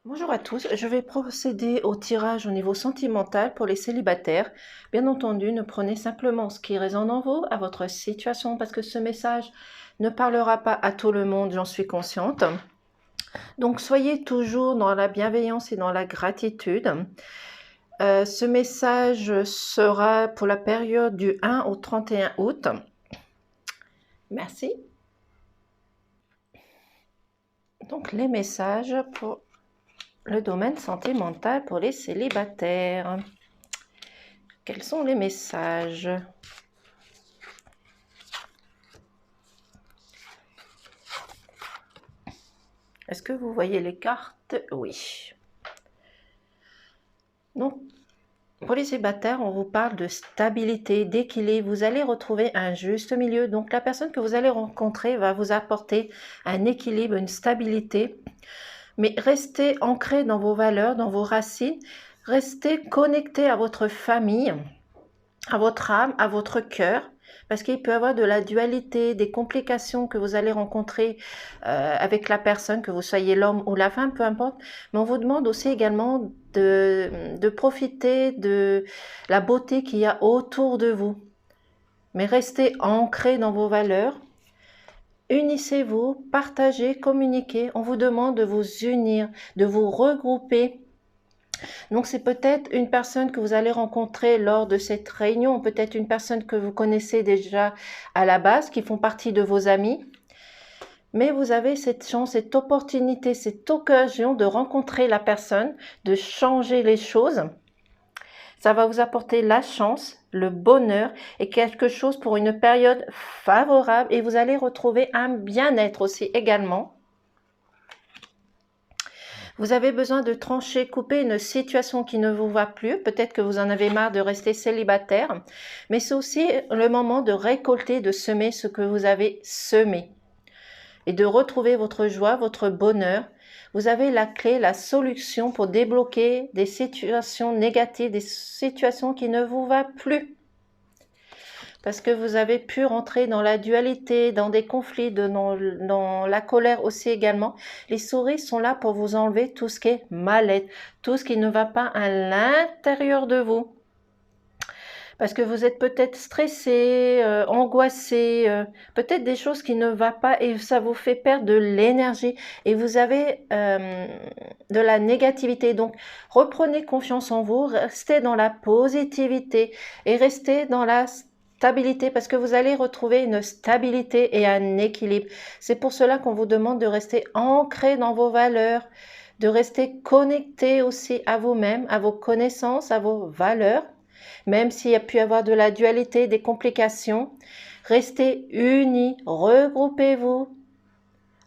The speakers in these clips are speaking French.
Bonjour à tous, je vais procéder au tirage au niveau sentimental pour les célibataires. Bien entendu, ne prenez simplement ce qui résonne en vous, à votre situation, parce que ce message ne parlera pas à tout le monde, j'en suis consciente. Donc soyez toujours dans la bienveillance et dans la gratitude. Ce message sera pour la période du 1 au 31 août. Merci. Donc les messages pour le domaine sentimental pour les célibataires. Quels sont les messages? Est-ce que vous voyez les cartes? Oui. Donc, pour les célibataires, on vous parle de stabilité, d'équilibre. Vous allez retrouver un juste milieu. Donc, la personne que vous allez rencontrer va vous apporter un équilibre, une stabilité. Mais restez ancré dans vos valeurs, dans vos racines. Restez connecté à votre famille, à votre âme, à votre cœur. Parce qu'il peut y avoir de la dualité, des complications que vous allez rencontrer avec la personne, que vous soyez l'homme ou la femme, peu importe. Mais on vous demande aussi également de profiter de la beauté qu'il y a autour de vous. Mais restez ancré dans vos valeurs. Unissez-vous, partagez, communiquez. On vous demande de vous unir, de vous regrouper. Donc c'est peut-être une personne que vous allez rencontrer lors de cette réunion, peut-être une personne que vous connaissez déjà à la base, qui font partie de vos amis. Mais vous avez cette chance, cette opportunité, cette occasion de rencontrer la personne, de changer les choses. Ça va vous apporter la chance, le bonheur et quelque chose pour une période favorable, et vous allez retrouver un bien-être aussi également. Vous avez besoin de trancher, couper une situation qui ne vous va plus. Peut-être que vous en avez marre de rester célibataire. Mais c'est aussi le moment de récolter, de semer ce que vous avez semé. Et de retrouver votre joie, votre bonheur. Vous avez la clé, la solution pour débloquer des situations négatives, des situations qui ne vous vont plus. Parce que vous avez pu rentrer dans la dualité, dans des conflits, dans la colère aussi également. Les souris sont là pour vous enlever tout ce qui est mal-être, tout ce qui ne va pas à l'intérieur de vous. Parce que vous êtes peut-être stressé, angoissé, peut-être des choses qui ne vont pas et ça vous fait perdre de l'énergie. Et vous avez de la négativité. Donc, reprenez confiance en vous, restez dans la positivité et restez dans la stabilité, parce que vous allez retrouver une stabilité et un équilibre. C'est pour cela qu'on vous demande de rester ancré dans vos valeurs, de rester connecté aussi à vous-même, à vos connaissances, à vos valeurs. Même s'il y a pu y avoir de la dualité, des complications, restez unis, regroupez-vous,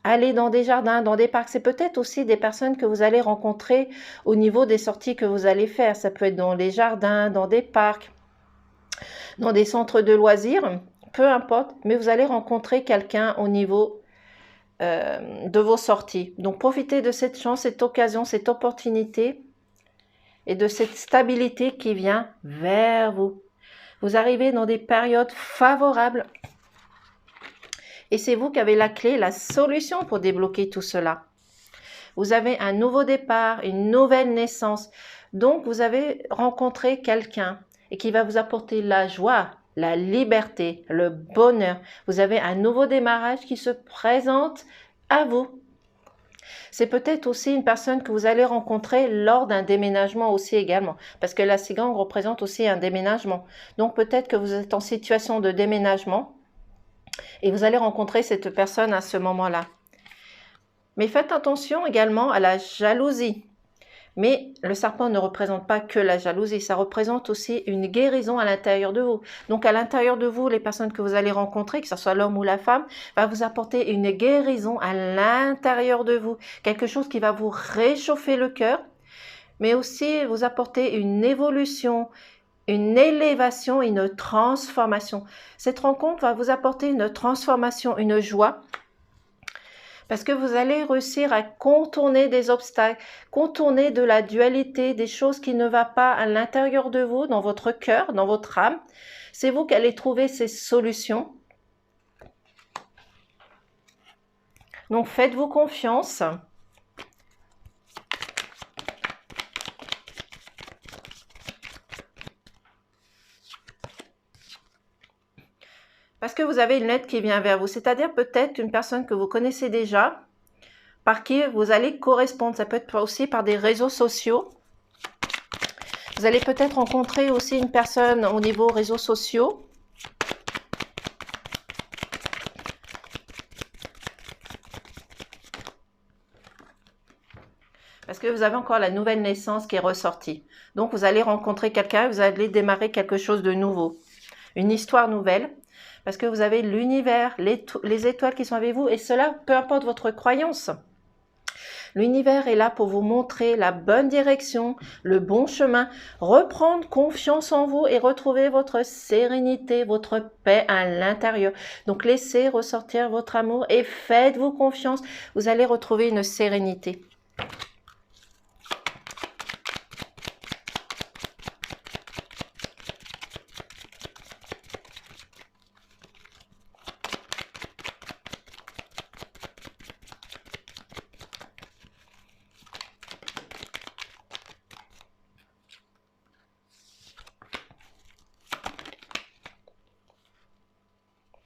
allez dans des jardins, dans des parcs. C'est peut-être aussi des personnes que vous allez rencontrer au niveau des sorties que vous allez faire. Ça peut être dans les jardins, dans des parcs, dans des centres de loisirs, peu importe, mais vous allez rencontrer quelqu'un au niveau de vos sorties. Donc profitez de cette chance, cette occasion, cette opportunité et de cette stabilité qui vient vers vous. Vous arrivez dans des périodes favorables et c'est vous qui avez la clé, la solution pour débloquer tout cela. Vous avez un nouveau départ, une nouvelle naissance. Donc, vous avez rencontré quelqu'un et qui va vous apporter la joie, la liberté, le bonheur. Vous avez un nouveau démarrage qui se présente à vous. C'est peut-être aussi une personne que vous allez rencontrer lors d'un déménagement aussi également, parce que la cigane représente aussi un déménagement. Donc peut-être que vous êtes en situation de déménagement et vous allez rencontrer cette personne à ce moment-là. Mais faites attention également à la jalousie. Mais le serpent ne représente pas que la jalousie, ça représente aussi une guérison à l'intérieur de vous. Donc à l'intérieur de vous, les personnes que vous allez rencontrer, que ce soit l'homme ou la femme, va vous apporter une guérison à l'intérieur de vous. Quelque chose qui va vous réchauffer le cœur, mais aussi vous apporter une évolution, une élévation, une transformation. Cette rencontre va vous apporter une transformation, une joie, parce que vous allez réussir à contourner des obstacles, contourner de la dualité, des choses qui ne vont pas à l'intérieur de vous, dans votre cœur, dans votre âme. C'est vous qui allez trouver ces solutions. Donc faites-vous confiance. Parce que vous avez une lettre qui vient vers vous, c'est-à-dire peut-être une personne que vous connaissez déjà, par qui vous allez correspondre. Ça peut être aussi par des réseaux sociaux. Vous allez peut-être rencontrer aussi une personne au niveau réseaux sociaux. Parce que vous avez encore la nouvelle naissance qui est ressortie. Donc vous allez rencontrer quelqu'un, vous allez démarrer quelque chose de nouveau. Une histoire nouvelle. Parce que vous avez l'univers, les étoiles qui sont avec vous. Et cela, peu importe votre croyance. L'univers est là pour vous montrer la bonne direction, le bon chemin, reprendre confiance en vous et retrouver votre sérénité, votre paix à l'intérieur. Donc laissez ressortir votre amour et faites-vous confiance. Vous allez retrouver une sérénité.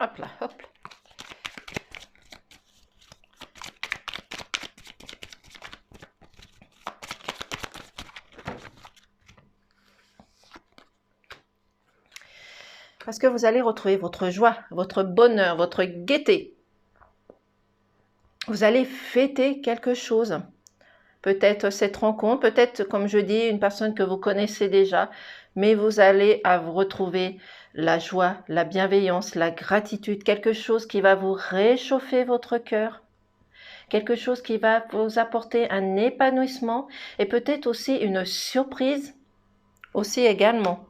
Hop là, hop là. Parce que vous allez retrouver votre joie, votre bonheur, votre gaieté. Vous allez fêter quelque chose. Peut-être cette rencontre, peut-être, comme je dis, une personne que vous connaissez déjà, mais vous allez retrouver la joie, la bienveillance, la gratitude, quelque chose qui va vous réchauffer votre cœur, quelque chose qui va vous apporter un épanouissement et peut-être aussi une surprise aussi également.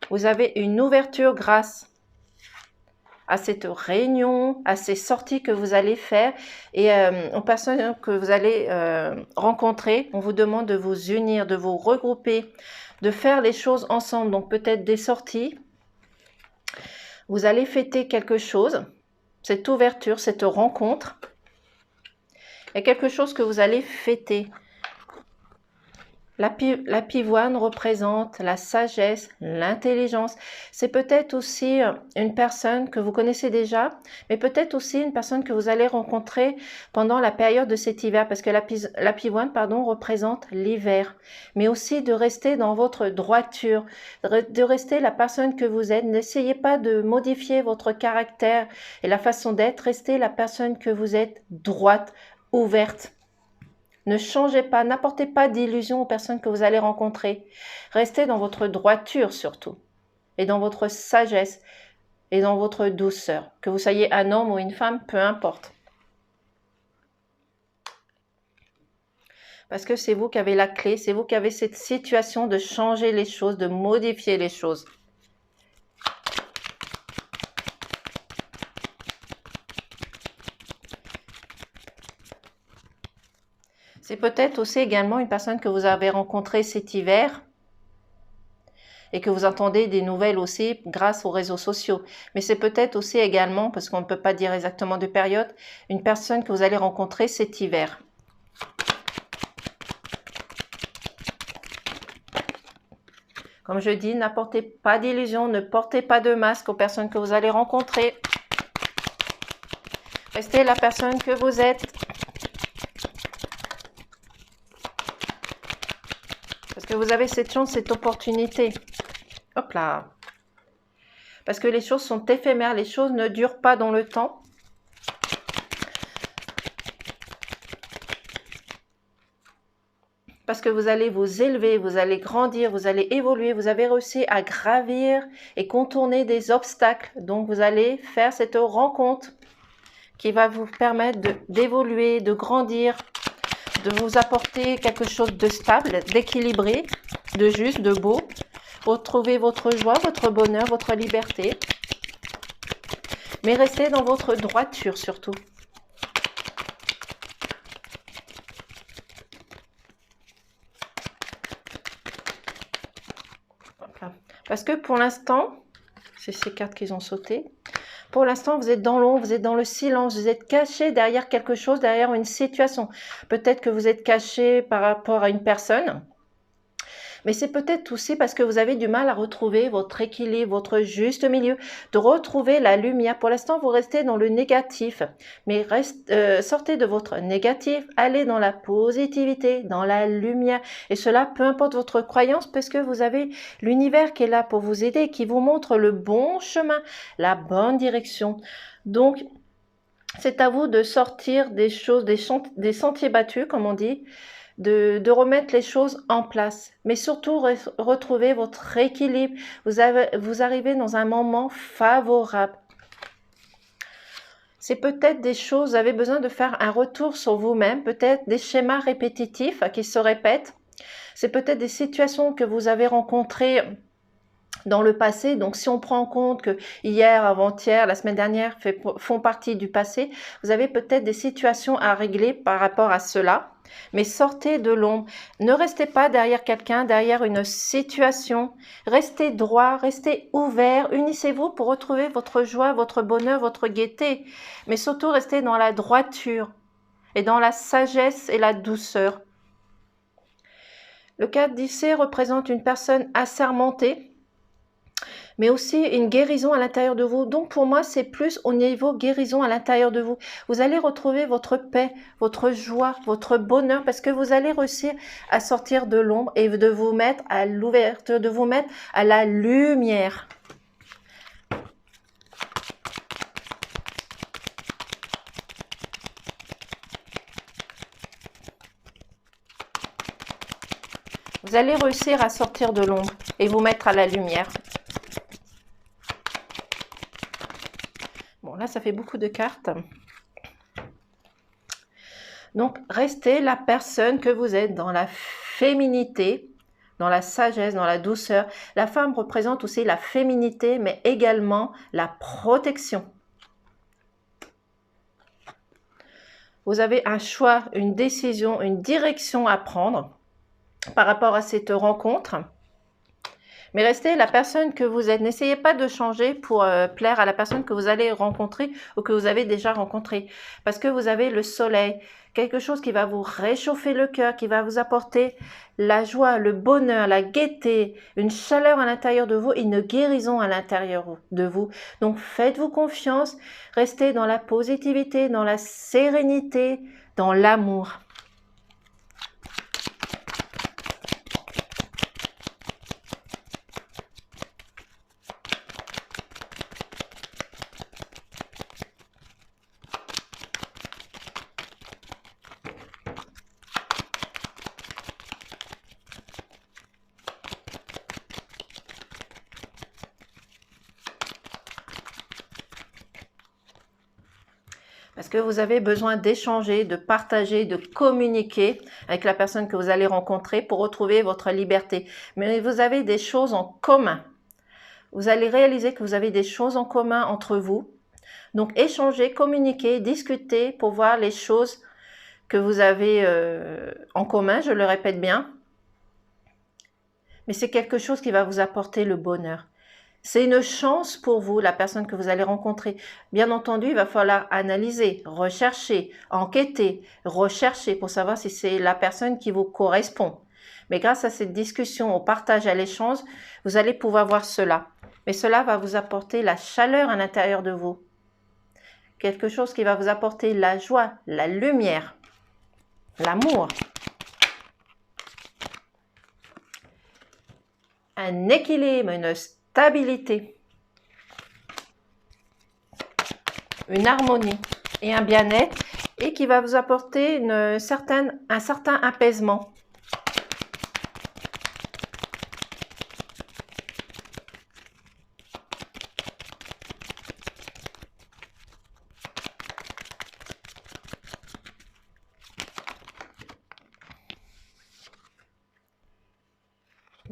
Vous avez une ouverture grâce à cette réunion, à ces sorties que vous allez faire et aux personnes que vous allez rencontrer. On vous demande de vous unir, de vous regrouper, de faire les choses ensemble. Donc peut-être des sorties. Vous allez fêter quelque chose, cette ouverture, cette rencontre. Il y a quelque chose que vous allez fêter. La pivoine représente la sagesse, l'intelligence. C'est peut-être aussi une personne que vous connaissez déjà, mais peut-être aussi une personne que vous allez rencontrer pendant la période de cet hiver, parce que la pivoine, représente l'hiver. Mais aussi de rester dans votre droiture, de rester la personne que vous êtes. N'essayez pas de modifier votre caractère et la façon d'être. Restez la personne que vous êtes, droite, ouverte. Ne changez pas, n'apportez pas d'illusions aux personnes que vous allez rencontrer. Restez dans votre droiture surtout, et dans votre sagesse, et dans votre douceur. Que vous soyez un homme ou une femme, peu importe. Parce que c'est vous qui avez la clé, c'est vous qui avez cette situation de changer les choses, de modifier les choses. C'est peut-être aussi également une personne que vous avez rencontrée cet hiver et que vous entendez des nouvelles aussi grâce aux réseaux sociaux. Mais c'est peut-être aussi également, parce qu'on ne peut pas dire exactement de période, une personne que vous allez rencontrer cet hiver. Comme je dis, n'apportez pas d'illusions, ne portez pas de masque aux personnes que vous allez rencontrer. Restez la personne que vous êtes. Parce que vous avez cette chance, cette opportunité. Hop là. Parce que les choses sont éphémères, les choses ne durent pas dans le temps. Parce que vous allez vous élever, vous allez grandir, vous allez évoluer, vous avez réussi à gravir et contourner des obstacles. Donc vous allez faire cette rencontre qui va vous permettre d'évoluer, de grandir, de vous apporter quelque chose de stable, d'équilibré, de juste, de beau. Retrouvez votre joie, votre bonheur, votre liberté. Mais restez dans votre droiture surtout. Voilà. Parce que pour l'instant, c'est ces cartes qui ont sauté. Pour l'instant, vous êtes dans l'ombre, vous êtes dans le silence, vous êtes caché derrière quelque chose, derrière une situation. Peut-être que vous êtes caché par rapport à une personne. Mais c'est peut-être aussi parce que vous avez du mal à retrouver votre équilibre, votre juste milieu, de retrouver la lumière. Pour l'instant, vous restez dans le négatif, mais sortez de votre négatif, allez dans la positivité, dans la lumière. Et cela, peu importe votre croyance, parce que vous avez l'univers qui est là pour vous aider, qui vous montre le bon chemin, la bonne direction. Donc, c'est à vous de sortir des choses, des sentiers battus, comme on dit, de remettre les choses en place, mais surtout retrouver votre équilibre. Vous arrivez dans un moment favorable. C'est peut-être des choses, vous avez besoin de faire un retour sur vous-même, peut-être des schémas répétitifs qui se répètent. C'est peut-être des situations que vous avez rencontrées dans le passé. Donc, si on prend en compte que hier, avant-hier, la semaine dernière font partie du passé, vous avez peut-être des situations à régler par rapport à cela. Mais sortez de l'ombre. Ne restez pas derrière quelqu'un, derrière une situation. Restez droit, restez ouvert. Unissez-vous pour retrouver votre joie, votre bonheur, votre gaieté. Mais surtout, restez dans la droiture et dans la sagesse et la douceur. Le 4 d'Issée représente une personne assermentée, mais aussi une guérison à l'intérieur de vous. Donc pour moi, c'est plus au niveau guérison à l'intérieur de vous. Vous allez retrouver votre paix, votre joie, votre bonheur, parce que vous allez réussir à sortir de l'ombre et de vous mettre à l'ouverture, de vous mettre à la lumière. Vous allez réussir à sortir de l'ombre et vous mettre à la lumière. Bon, là, ça fait beaucoup de cartes. Donc, restez la personne que vous êtes dans la féminité, dans la sagesse, dans la douceur. La femme représente aussi la féminité, mais également la protection. Vous avez un choix, une décision, une direction à prendre par rapport à cette rencontre. Mais restez la personne que vous êtes. N'essayez pas de changer pour plaire à la personne que vous allez rencontrer ou que vous avez déjà rencontrée. Parce que vous avez le soleil, quelque chose qui va vous réchauffer le cœur, qui va vous apporter la joie, le bonheur, la gaieté, une chaleur à l'intérieur de vous, une guérison à l'intérieur de vous. Donc faites-vous confiance, restez dans la positivité, dans la sérénité, dans l'amour. Parce que vous avez besoin d'échanger, de partager, de communiquer avec la personne que vous allez rencontrer pour retrouver votre liberté. Mais vous avez des choses en commun. Vous allez réaliser que vous avez des choses en commun entre vous. Donc, échanger, communiquer, discuter pour voir les choses que vous avez en commun, je le répète bien. Mais c'est quelque chose qui va vous apporter le bonheur. C'est une chance pour vous, la personne que vous allez rencontrer. Bien entendu, il va falloir analyser, rechercher, enquêter, rechercher pour savoir si c'est la personne qui vous correspond. Mais grâce à cette discussion, au partage, à l'échange, vous allez pouvoir voir cela. Mais cela va vous apporter la chaleur à l'intérieur de vous. Quelque chose qui va vous apporter la joie, la lumière, l'amour. Un équilibre, une stabilité, une harmonie et un bien-être, et qui va vous apporter un certain apaisement.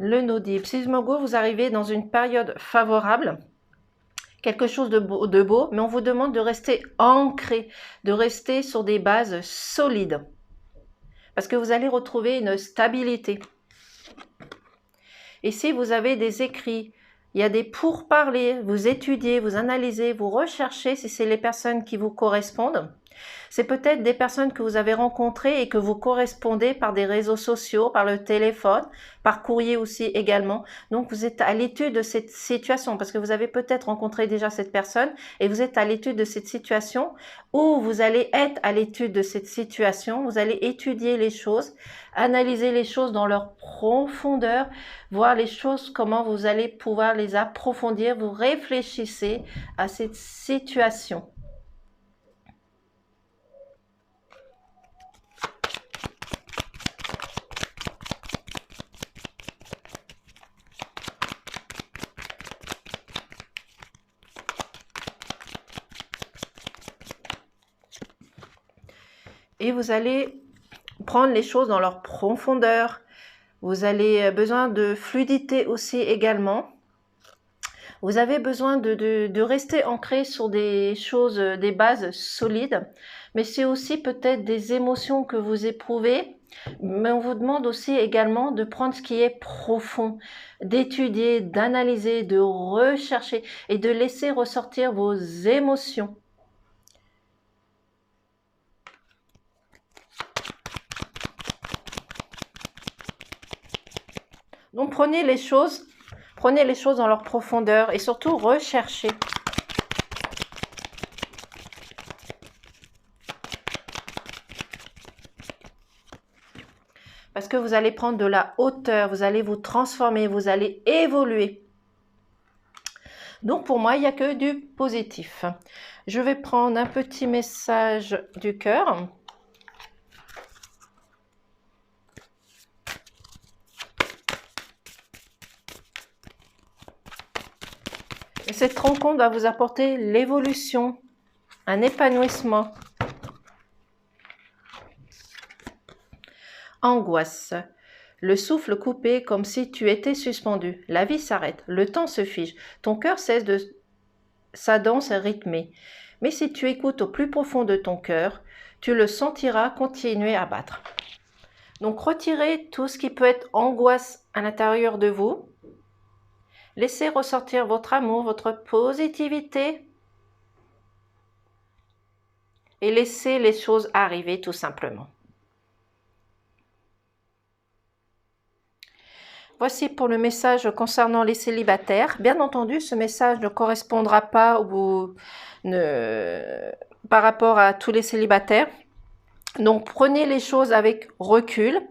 Le Nodib, Sismogo, vous arrivez dans une période favorable, quelque chose de beau, mais on vous demande de rester ancré, de rester sur des bases solides, parce que vous allez retrouver une stabilité. Et si vous avez des écrits, il y a des pourparlers, vous étudiez, vous analysez, vous recherchez si c'est les personnes qui vous correspondent. C'est peut-être des personnes que vous avez rencontrées et que vous correspondez par des réseaux sociaux, par le téléphone, par courrier aussi également. Donc vous êtes à l'étude de cette situation parce que vous avez peut-être rencontré déjà cette personne et vous êtes à l'étude de cette situation, ou vous allez être à l'étude de cette situation, vous allez étudier les choses, analyser les choses dans leur profondeur, voir les choses, comment vous allez pouvoir les approfondir. Vous réfléchissez à cette situation. Et vous allez prendre les choses dans leur profondeur. Vous avez besoin de fluidité aussi également. Vous avez besoin de rester ancré sur des choses, des bases solides. Mais c'est aussi peut-être des émotions que vous éprouvez. Mais on vous demande aussi également de prendre ce qui est profond, d'étudier, d'analyser, de rechercher et de laisser ressortir vos émotions. Donc prenez les choses dans leur profondeur et surtout recherchez. Parce que vous allez prendre de la hauteur, vous allez vous transformer, vous allez évoluer. Donc pour moi, il n'y a que du positif. Je vais prendre un petit message du cœur. Et cette rencontre va vous apporter l'évolution, un épanouissement. Angoisse. Le souffle coupé comme si tu étais suspendu. La vie s'arrête, le temps se fige, ton cœur cesse de sa danse rythmée. Mais si tu écoutes au plus profond de ton cœur, tu le sentiras continuer à battre. Donc retirez tout ce qui peut être angoisse à l'intérieur de vous. Laissez ressortir votre amour, votre positivité. Et laissez les choses arriver tout simplement. Voici pour le message concernant les célibataires. Bien entendu, ce message ne correspondra pas par rapport à tous les célibataires. Donc, prenez les choses avec recul,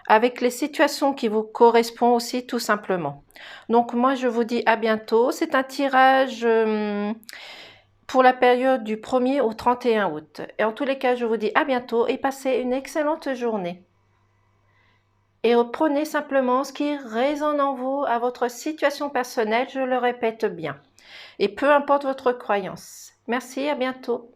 avec les situations qui vous correspondent aussi tout simplement. Donc, moi, je vous dis à bientôt. C'est un tirage pour la période du 1er au 31 août. Et en tous les cas, je vous dis à bientôt et passez une excellente journée. Et reprenez simplement ce qui résonne en vous, à votre situation personnelle, je le répète bien. Et peu importe votre croyance. Merci, à bientôt.